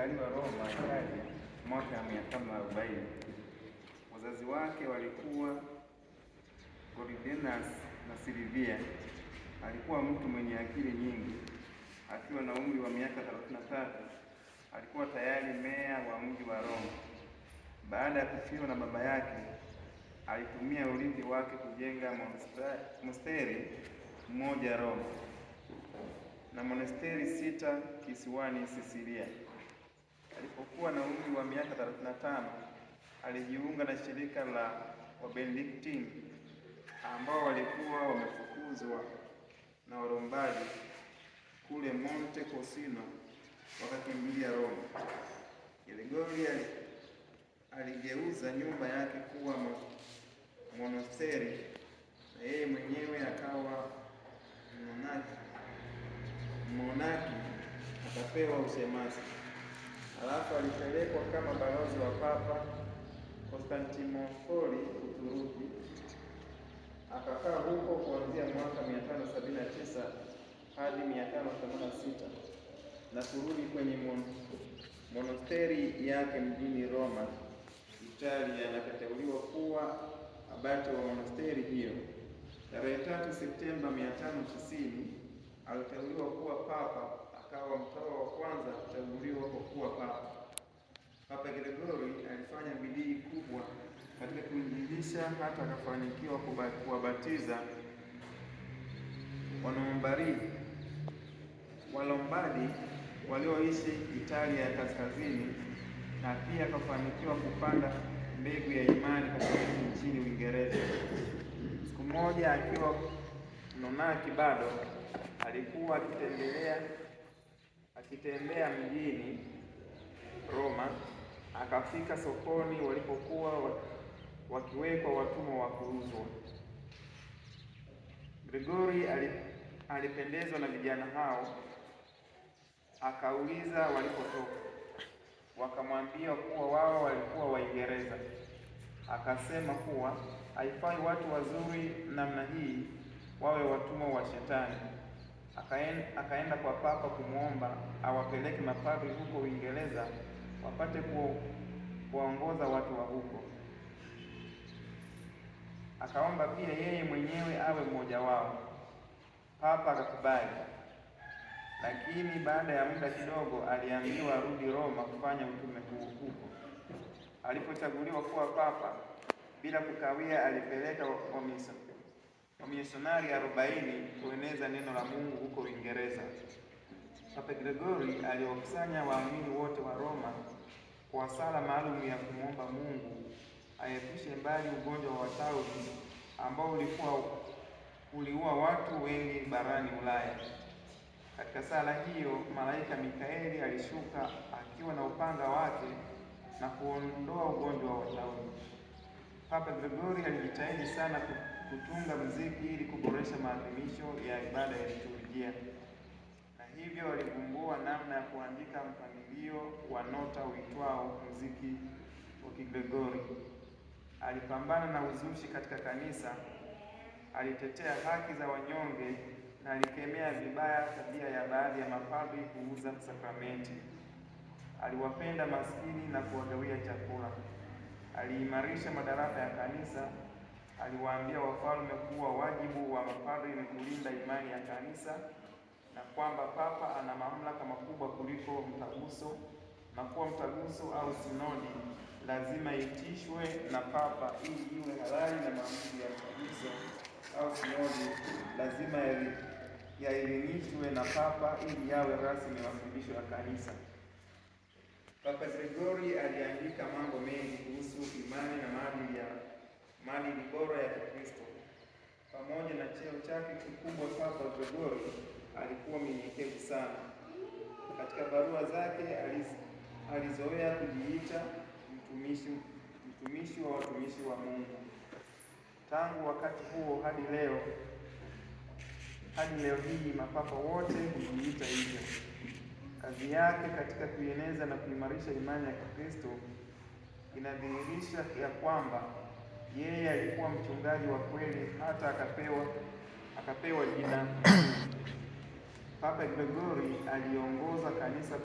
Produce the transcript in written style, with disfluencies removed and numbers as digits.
alizaliwa Roma, Italia mwaka 540. Wazazi wake walikuwa Gordinus na Silvia. Alikuwa mtu mwenye akili nyingi. Akiwa na umri wa miaka 33 alikuwa tayari meya wa mji wa Roma. Baada ya kufiwa na baba yake, alitumia urithi wake kujenga monasteri mmoja Roma na monasteri 6 kisiwani Sisilia. Alipokuwa na umri wa miaka 35 alijiunga na shirika la Wabenediktini ambao walikuwa wamefukuzwa na Walombardi kule Monte Cassino, wakakimbilia Roma. Gregori aligeuza nyumba yake kuwa monasteri na yeye mwenyewe akawa monaki, akapewa ushemasi. Alafu alipelekwa kama balozi wa Papa Konstantinopoli, Uturuki. Akakaa huko kuanzia mwaka 579 hadi 586 na kurudi kwenye monasteri yake mjini Roma, Italia, na akateuliwa kuwa abate wa monasteri hiyo. Tarehe 3 Septemba 590 aliteuliwa kuwa papa, akawa mtawa wa kwanza kuteuliwa kuwa papa. Papa Gregori alifanya bidii kubwa katika kuinjilisha hata akafanikiwa kuwabatiza Walombardi walioishi Italia ya kaskazini, na pia akafanikiwa kupanda mbegu ya imani katika nchini Uingereza. Siku moja akiwa monaki bado, alikuwa akitembea mjini Roma, akafika sokoni walipokuwa wakiwekwa watumwa wa kuuzwa. Gregori alipendezwa na vijana hao, akauliza walipotoka. Wakamwambia kuwa wao walikuwa Waingereza. Akasema kuwa haifai watu wazuri namna hii wawe watumwa wa Shetani. Akaenda kwa Papa kumwomba awapeleke mapadri huko Uingereza wapate kuwaongoza watu wa huko. Akaomba pia yeye mwenyewe awe mmoja wao. Papa akakubali, lakini baada ya muda kidogo aliambiwa arudi Roma kufanya utume huko. Alipochaguliwa kuwa papa, bila kukawia alipeleka wamisionari 40 kueneza neno la Mungu huko Uingereza. Papa Gregori aliwakusanya waamini wote wa Roma kwa sala maalum ya kumwomba Mungu aepushe mbali ugonjwa wa tauni ambao uliua watu wengi barani Ulaya. Katika sala hiyo, malaika Mikaeli alishuka akiwa na upanga wake na kuondoa ugonjwa wa tauni. Papa Gregori alijitahidi sana kutunga muziki ili kuboresha maadhimisho ya ibada ya liturujia, na hivyo alivumbua namna ya kuandika mpangilio wa nota uitwao muziki wa Kigregori. Alipambana na uzushi katika kanisa, alitetea haki za wanyonge na alikemea vibaya tabia ya baadhi ya mapadri kuuza sakramenti. Aliwapenda maskini na kuwagawia chakula. Aliimarisha madaraka ya kanisa. Aliwaambia wafalme kuwa wajibu wa mapadri ni kulinda imani ya kanisa na kwamba papa ana mamlaka makubwa kuliko mtaguso, na kuwa mtaguso au sinodi lazima itishwe na papa ili iwe halali, na maamuzi ya mtaguso au sinodi lazima yaidhinishwe na papa ili yawe rasmi mafundisho ya kanisa. Papa Gregori aliandika mambo mengi kuhusu imani na maadili bora ya Kikristo. Pamoja na cheo chake kikubwa, Papa Gregori alikuwa mnyenyekevu sana. Katika barua zake alizoea kujiita mtumishi wa watumishi wa Mungu. Tangu wakati huo hadi leo hii mapapa wote hujiita hivyo. Kazi yake katika kuieneza na kuimarisha imani ya Kikristo inadhihirisha ya kwamba yeye alikuwa mchungaji wa kweli, hata akapewa jina. Papa Gregori aliongoza kanisa